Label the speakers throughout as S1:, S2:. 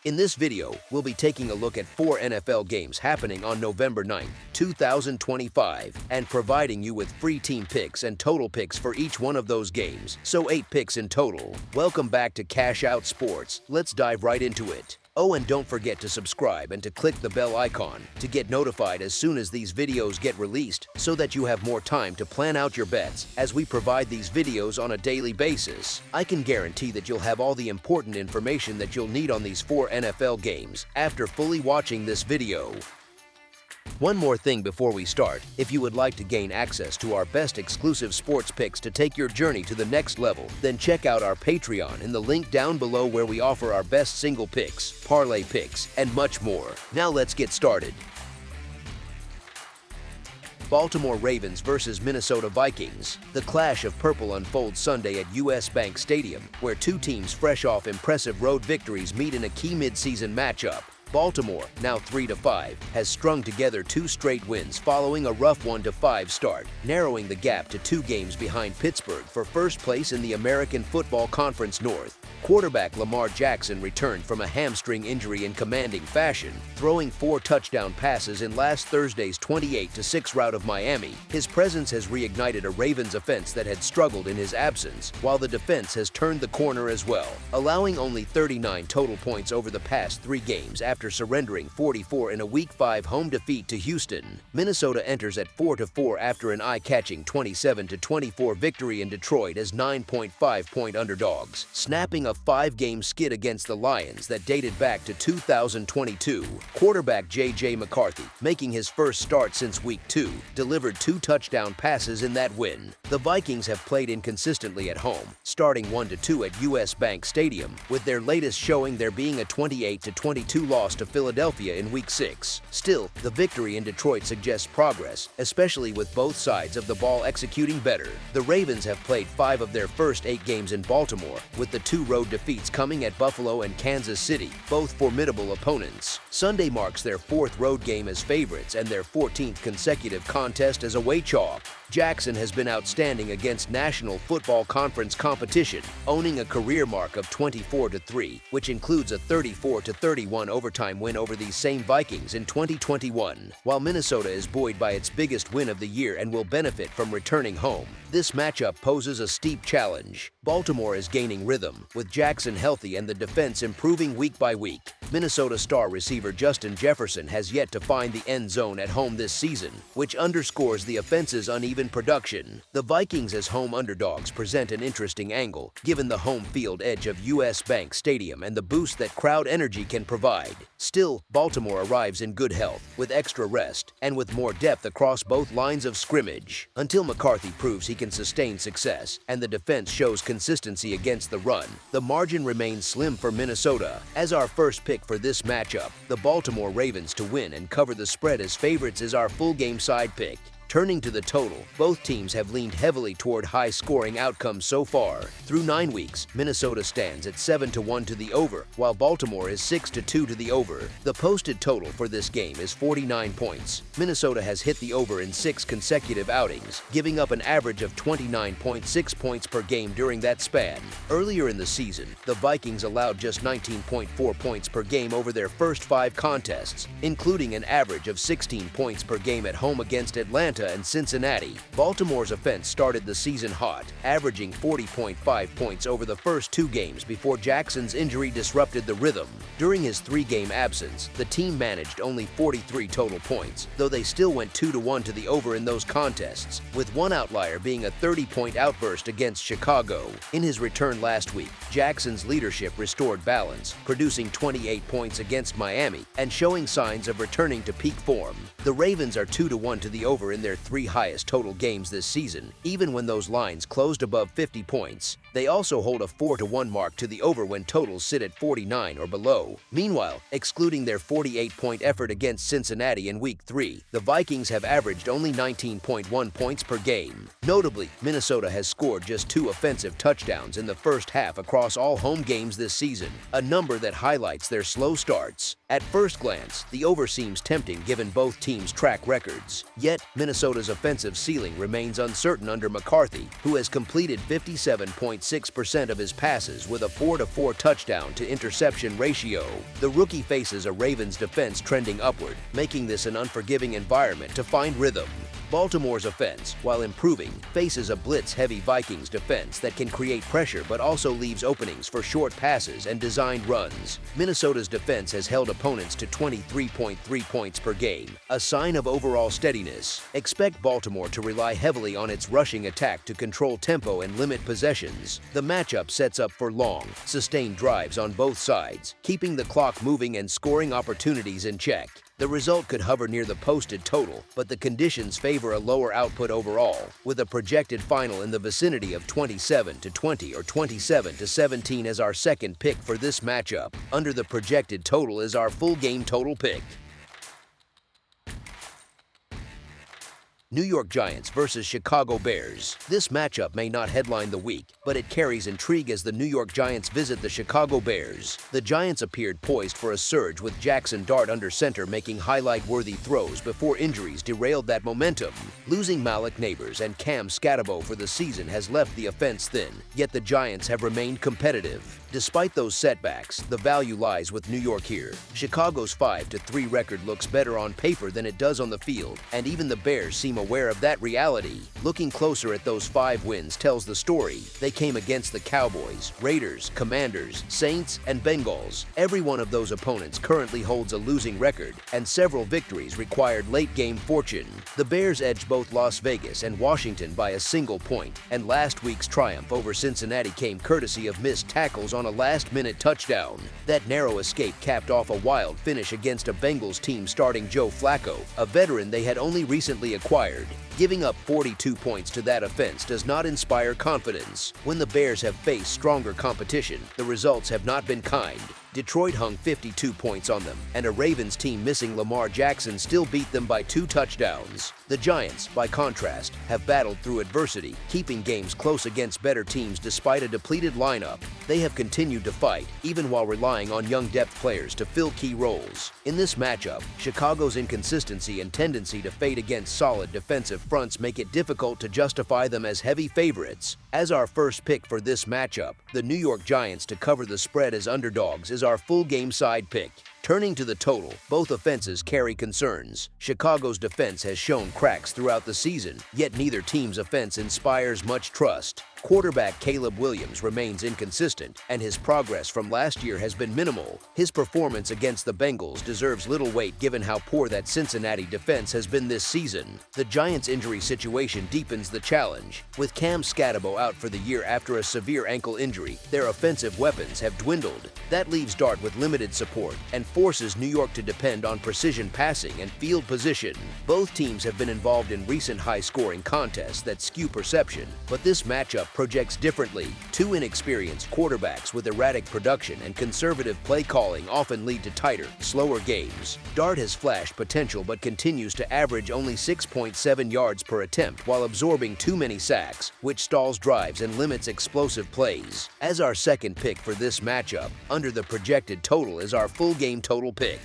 S1: In this video, we'll be taking a look at 4 NFL games happening on November 9, 2025, and providing you with free team picks and total picks for each one of those games, so 8 picks in total. Welcome back to Cash Out Sports. Let's dive right into it. Oh, and don't forget to subscribe and to click the bell icon to get notified as soon as these videos get released so that you have more time to plan out your bets as we provide these videos on a daily basis. I can guarantee that you'll have all the important information that you'll need on these 4 NFL games after fully watching this video. One more thing before we start, if you would like to gain access to our best exclusive sports picks to take your journey to the next level, then check out our Patreon in the link down below where we offer our best single picks, parlay picks, and much more. Now let's get started. Baltimore Ravens versus Minnesota Vikings. The clash of purple unfolds Sunday at US Bank Stadium, where two teams fresh off impressive road victories meet in a key mid-season matchup. Baltimore, now 3-5, has strung together 2 straight wins following a rough 1-5 start, narrowing the gap to 2 games behind Pittsburgh for first place in the American Football Conference North. Quarterback Lamar Jackson returned from a hamstring injury in commanding fashion, throwing 4 touchdown passes in last Thursday's 28-6 rout of Miami. His presence has reignited a Ravens offense that had struggled in his absence, while the defense has turned the corner as well, allowing only 39 total points over the past 3 games after surrendering 44 in a Week 5 home defeat to Houston. Minnesota enters at 4-4 after an eye-catching 27-24 victory in Detroit as 9.5-point underdogs, snapping a 5-game skid against the Lions that dated back to 2022. Quarterback J.J. McCarthy, making his first start since Week 2, delivered 2 touchdown passes in that win. The Vikings have played inconsistently at home, starting 1-2 at US Bank Stadium, with their latest showing there being a 28-22 loss to Philadelphia in Week 6. Still, the victory in Detroit suggests progress, especially with both sides of the ball executing better. The Ravens have played 5 of their first 8 games in Baltimore, with the 2 road defeats coming at Buffalo and Kansas City, both formidable opponents. Sunday marks their 4th road game as favorites and their 14th consecutive contest as away chalk. Jackson has been outstanding against National Football Conference competition, owning a career mark of 24-3, which includes a 34-31 overtime win over these same Vikings in 2021. While Minnesota is buoyed by its biggest win of the year and will benefit from returning home, this matchup poses a steep challenge. Baltimore is gaining rhythm, with Jackson healthy and the defense improving week by week. Minnesota star receiver Justin Jefferson has yet to find the end zone at home this season, which underscores the offense's uneven production. The Vikings as home underdogs present an interesting angle, given the home field edge of US Bank Stadium and the boost that crowd energy can provide. Still, Baltimore arrives in good health, with extra rest, and with more depth across both lines of scrimmage. Until McCarthy proves he can sustain success, and the defense shows consistency against the run, the margin remains slim for Minnesota. As our first pick for this matchup, the Baltimore Ravens to win and cover the spread as favorites is our full game side pick. Turning to the total, both teams have leaned heavily toward high-scoring outcomes so far. Through 9 weeks, Minnesota stands at 7-1 to the over, while Baltimore is 6-2 to the over. The posted total for this game is 49 points. Minnesota has hit the over in 6 consecutive outings, giving up an average of 29.6 points per game during that span. Earlier in the season, the Vikings allowed just 19.4 points per game over their first 5 contests, including an average of 16 points per game at home against Atlanta and Cincinnati. Baltimore's offense started the season hot, averaging 40.5 points over the first 2 games before Jackson's injury disrupted the rhythm. During his 3-game absence, the team managed only 43 total points, though they still went 2-1 to the over in those contests, with one outlier being a 30-point outburst against Chicago. In his return last week, Jackson's leadership restored balance, producing 28 points against Miami and showing signs of returning to peak form. The Ravens are 2-1 to the over in their 3 highest total games this season, even when those lines closed above 50 points. They also hold a 4-1 mark to the over when totals sit at 49 or below. Meanwhile, excluding their 48-point effort against Cincinnati in Week 3, the Vikings have averaged only 19.1 points per game. Notably, Minnesota has scored just 2 offensive touchdowns in the first half across all home games this season, a number that highlights their slow starts. At first glance, the over seems tempting given both teams' track records. Yet, Minnesota Minnesota's offensive ceiling remains uncertain under McCarthy, who has completed 57.6% of his passes with a 4-4 touchdown to interception ratio. The rookie faces a Ravens defense trending upward, making this an unforgiving environment to find rhythm. Baltimore's offense, while improving, faces a blitz-heavy Vikings defense that can create pressure but also leaves openings for short passes and designed runs. Minnesota's defense has held opponents to 23.3 points per game, a sign of overall steadiness. Expect Baltimore to rely heavily on its rushing attack to control tempo and limit possessions. The matchup sets up for long, sustained drives on both sides, keeping the clock moving and scoring opportunities in check. The result could hover near the posted total, but the conditions favor a lower output overall, with a projected final in the vicinity of 27-20 or 27-17 as our second pick for this matchup. Under the projected total is our full game total pick. New York Giants versus Chicago Bears. This matchup may not headline the week, but it carries intrigue as the New York Giants visit the Chicago Bears. The Giants appeared poised for a surge with Jackson Dart under center making highlight-worthy throws before injuries derailed that momentum. Losing Malik Neighbors and Cam Scatabo for the season has left the offense thin, yet the Giants have remained competitive. Despite those setbacks, the value lies with New York here. Chicago's 5-3 record looks better on paper than it does on the field, and even the Bears seem aware of that reality. Looking closer at those 5 wins tells the story. They came against the Cowboys, Raiders, Commanders, Saints, and Bengals. Every one of those opponents currently holds a losing record, and several victories required late-game fortune. The Bears edged both Las Vegas and Washington by a single point, and last week's triumph over Cincinnati came courtesy of missed tackles on a last-minute touchdown. That narrow escape capped off a wild finish against a Bengals team starting Joe Flacco, a veteran they had only recently acquired. Giving up 42 points to that offense does not inspire confidence. When the Bears have faced stronger competition, the results have not been kind. Detroit hung 52 points on them, and a Ravens team missing Lamar Jackson still beat them by 2 touchdowns. The Giants, by contrast, have battled through adversity, keeping games close against better teams despite a depleted lineup. They have continued to fight, even while relying on young depth players to fill key roles. In this matchup, Chicago's inconsistency and tendency to fade against solid defensive fronts make it difficult to justify them as heavy favorites. As our first pick for this matchup, the New York Giants to cover the spread as underdogs is our full game side pick. Turning to the total, both offenses carry concerns. Chicago's defense has shown cracks throughout the season, yet neither team's offense inspires much trust. Quarterback Caleb Williams remains inconsistent, and his progress from last year has been minimal. His performance against the Bengals deserves little weight given how poor that Cincinnati defense has been this season. The Giants' injury situation deepens the challenge. With Cam Scatabo out for the year after a severe ankle injury, their offensive weapons have dwindled. That leaves Dart with limited support and forces New York to depend on precision passing and field position. Both teams have been involved in recent high-scoring contests that skew perception, but this matchup projects differently. 2 inexperienced quarterbacks with erratic production and conservative play calling often lead to tighter, slower games. Dart has flashed potential but continues to average only 6.7 yards per attempt while absorbing too many sacks, which stalls drives and limits explosive plays. As our second pick for this matchup, under the projected total is our full game total pick.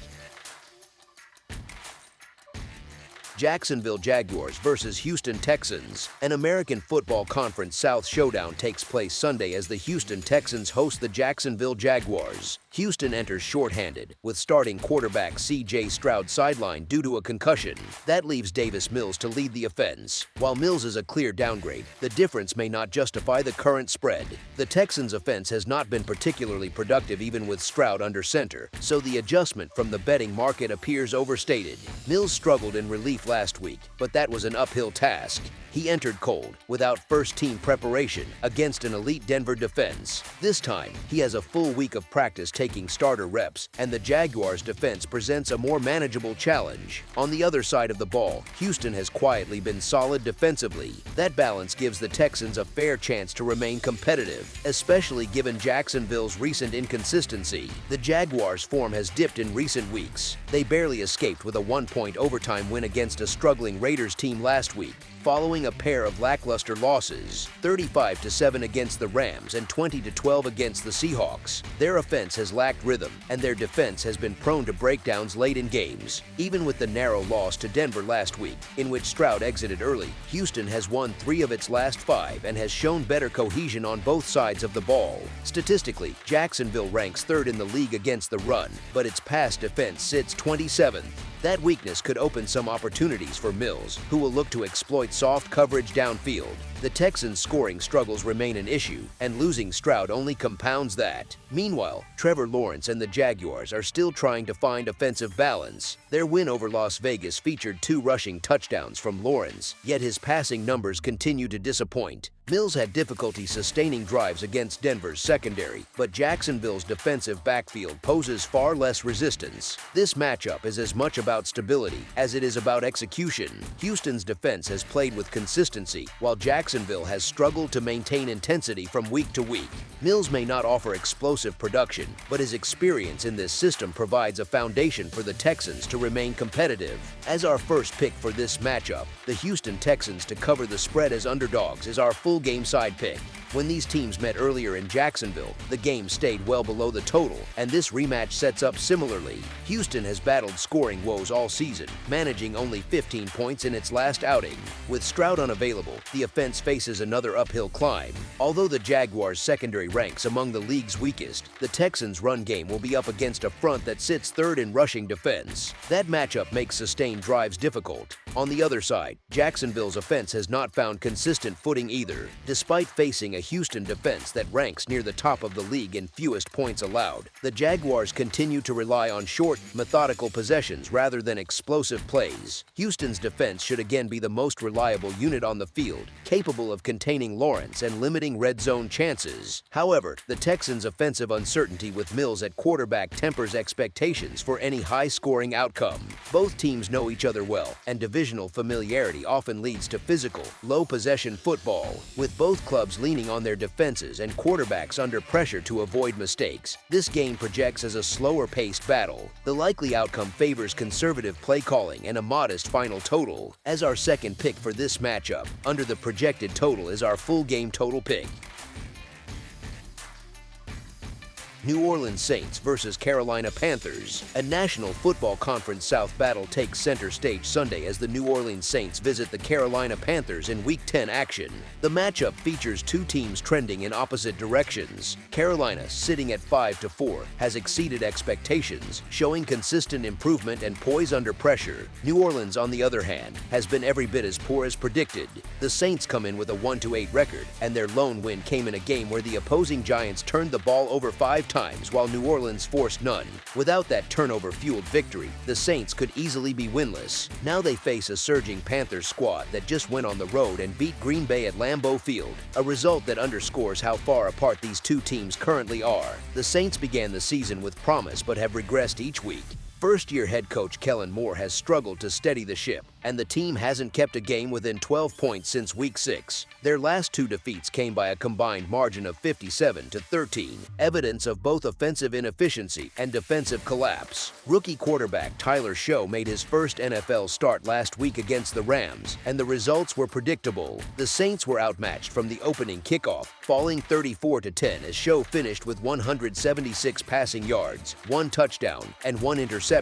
S1: Jacksonville Jaguars versus Houston Texans. An American Football Conference South showdown takes place Sunday as the Houston Texans host the Jacksonville Jaguars. Houston enters shorthanded, with starting quarterback C.J. Stroud sidelined due to a concussion. That leaves Davis Mills to lead the offense. While Mills is a clear downgrade, the difference may not justify the current spread. The Texans' offense has not been particularly productive even with Stroud under center, so the adjustment from the betting market appears overstated. Mills struggled in relief last week, but that was an uphill task. He entered cold, without first-team preparation, against an elite Denver defense. This time, he has a full week of practice taking starter reps, and the Jaguars' defense presents a more manageable challenge. On the other side of the ball, Houston has quietly been solid defensively. That balance gives the Texans a fair chance to remain competitive, especially given Jacksonville's recent inconsistency. The Jaguars' form has dipped in recent weeks. They barely escaped with a 1-point overtime win against a struggling Raiders team last week. Following following a pair of lackluster losses, 35-7 against the Rams and 20-12 against the Seahawks. Their offense has lacked rhythm, and their defense has been prone to breakdowns late in games. Even with the narrow loss to Denver last week, in which Stroud exited early, Houston has won 3 of its last 5 and has shown better cohesion on both sides of the ball. Statistically, Jacksonville ranks 3rd in the league against the run, but its pass defense sits 27th. That weakness could open some opportunities for Mills, who will look to exploit soft coverage downfield. The Texans' scoring struggles remain an issue, and losing Stroud only compounds that. Meanwhile, Trevor Lawrence and the Jaguars are still trying to find offensive balance. Their win over Las Vegas featured 2 rushing touchdowns from Lawrence, yet his passing numbers continue to disappoint. Mills had difficulty sustaining drives against Denver's secondary, but Jacksonville's defensive backfield poses far less resistance. This matchup is as much about stability as it is about execution. Houston's defense has played with consistency, while Jacksonville has struggled to maintain intensity from week to week. Mills may not offer explosive production, but his experience in this system provides a foundation for the Texans to remain competitive. As our first pick for this matchup, the Houston Texans to cover the spread as underdogs is our full-game side pick. When these teams met earlier in Jacksonville, the game stayed well below the total, and this rematch sets up similarly. Houston has battled scoring woes all season, managing only 15 points in its last outing. With Stroud unavailable, the offense faces another uphill climb. Although the Jaguars' secondary ranks among the league's weakest, the Texans' run game will be up against a front that sits 3rd in rushing defense. That matchup makes sustained drives difficult. On the other side, Jacksonville's offense has not found consistent footing either. Despite facing a Houston defense that ranks near the top of the league in fewest points allowed, the Jaguars continue to rely on short, methodical possessions rather than explosive plays. Houston's defense should again be the most reliable unit on the field, capable of containing Lawrence and limiting red zone chances. However, the Texans' offensive uncertainty with Mills at quarterback tempers expectations for any high-scoring outcome. Both teams know each other well, and divisional familiarity often leads to physical, low-possession football, with both clubs leaning on their defenses and quarterbacks under pressure to avoid mistakes. This game projects as a slower-paced battle. The likely outcome favors conservative play calling and a modest final total. As our second pick for this matchup, under the projected total is our full game total pick. New Orleans Saints versus Carolina Panthers. A National Football Conference South battle takes center stage Sunday as the New Orleans Saints visit the Carolina Panthers in Week 10 action. The matchup features 2 teams trending in opposite directions. Carolina, sitting at 5-4, has exceeded expectations, showing consistent improvement and poise under pressure. New Orleans, on the other hand, has been every bit as poor as predicted. The Saints come in with a 1-8 record, and their lone win came in a game where the opposing Giants turned the ball over 5 times while New Orleans forced none. Without that turnover-fueled victory, the Saints could easily be winless. Now they face a surging Panthers squad that just went on the road and beat Green Bay at Lambeau Field, a result that underscores how far apart these 2 teams currently are. The Saints began the season with promise but have regressed each week. First-year head coach Kellen Moore has struggled to steady the ship, and the team hasn't kept a game within 12 points since Week 6. Their last 2 defeats came by a combined margin of 57-13, evidence of both offensive inefficiency and defensive collapse. Rookie quarterback Tyler Show made his first NFL start last week against the Rams, and the results were predictable. The Saints were outmatched from the opening kickoff, falling 34-10 as Show finished with 176 passing yards, 1 touchdown, and 1 interception.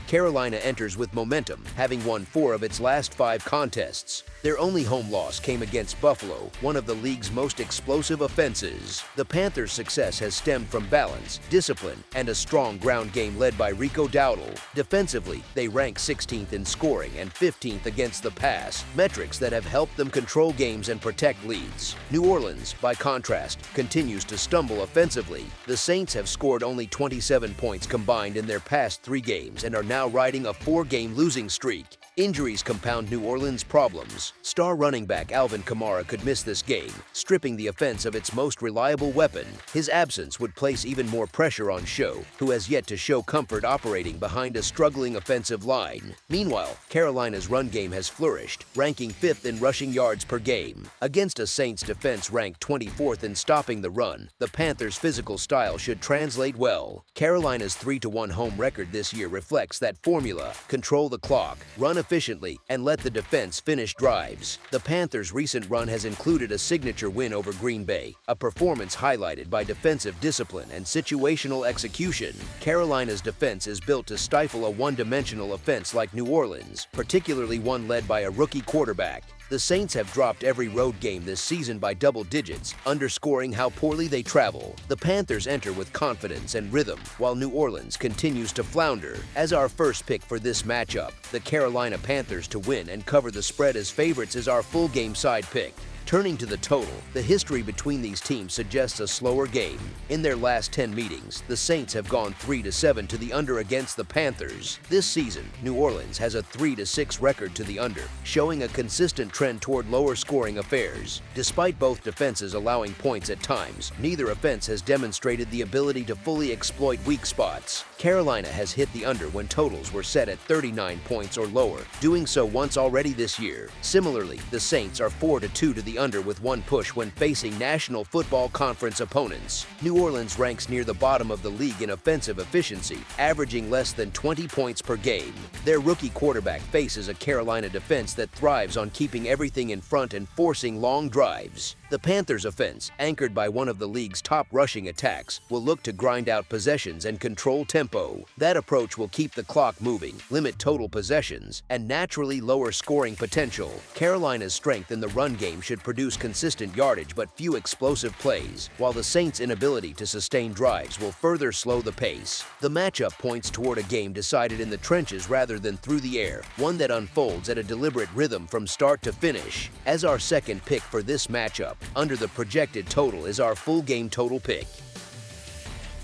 S1: Carolina enters with momentum, having won 4 of its last 5 contests. Their only home loss came against Buffalo, one of the league's most explosive offenses. The Panthers' success has stemmed from balance, discipline, and a strong ground game led by Rico Dowdle. Defensively, they rank 16th in scoring and 15th against the pass, metrics that have helped them control games and protect leads. New Orleans, by contrast, continues to stumble offensively. The Saints have scored only 27 points combined in their past 3 games and are now riding a 4-game losing streak. Injuries compound New Orleans' problems. Star running back Alvin Kamara could miss this game, stripping the offense of its most reliable weapon. His absence would place even more pressure on Show, who has yet to show comfort operating behind a struggling offensive line. Meanwhile, Carolina's run game has flourished, ranking 5th in rushing yards per game. Against a Saints defense ranked 24th in stopping the run, the Panthers' physical style should translate well. Carolina's 3-1 home record this year reflects that formula: control the clock, run efficiently and let the defense finish drives. The Panthers' recent run has included a signature win over Green Bay, a performance highlighted by defensive discipline and situational execution. Carolina's defense is built to stifle a one-dimensional offense like New Orleans, particularly one led by a rookie quarterback. The Saints have dropped every road game this season by double digits, underscoring how poorly they travel. The Panthers enter with confidence and rhythm, while New Orleans continues to flounder. As our first pick for this matchup, the Carolina Panthers to win and cover the spread as favorites is our full game side pick. Turning to the total, the history between these teams suggests a slower game. In their last 10 meetings, the Saints have gone 3-7 to the under against the Panthers. This season, New Orleans has a 3-6 record to the under, showing a consistent trend toward lower scoring affairs. Despite both defenses allowing points at times, neither offense has demonstrated the ability to fully exploit weak spots. Carolina has hit the under when totals were set at 39 points or lower, doing so once already this year. Similarly, the Saints are 4-2 to the under with one push when facing National Football Conference opponents. New Orleans ranks near the bottom of the league in offensive efficiency, averaging less than 20 points per game. Their rookie quarterback faces a Carolina defense that thrives on keeping everything in front and forcing long drives. The Panthers' offense, anchored by one of the league's top rushing attacks, will look to grind out possessions and control tempo. That approach will keep the clock moving, limit total possessions, and naturally lower scoring potential. Carolina's strength in the run game should produce consistent yardage but few explosive plays, while the Saints' inability to sustain drives will further slow the pace. The matchup points toward a game decided in the trenches rather than through the air, one that unfolds at a deliberate rhythm from start to finish. As our second pick for this matchup, under the projected total is our full game total pick.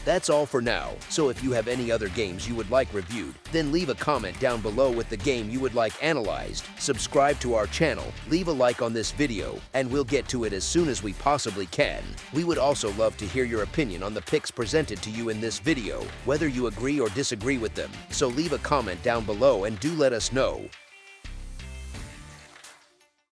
S1: That's all for now, so if you have any other games you would like reviewed, then leave a comment down below with the game you would like analyzed, subscribe to our channel, leave a like on this video, and we'll get to it as soon as we possibly can. We would also love to hear your opinion on the picks presented to you in this video, whether you agree or disagree with them, so leave a comment down below and do let us know.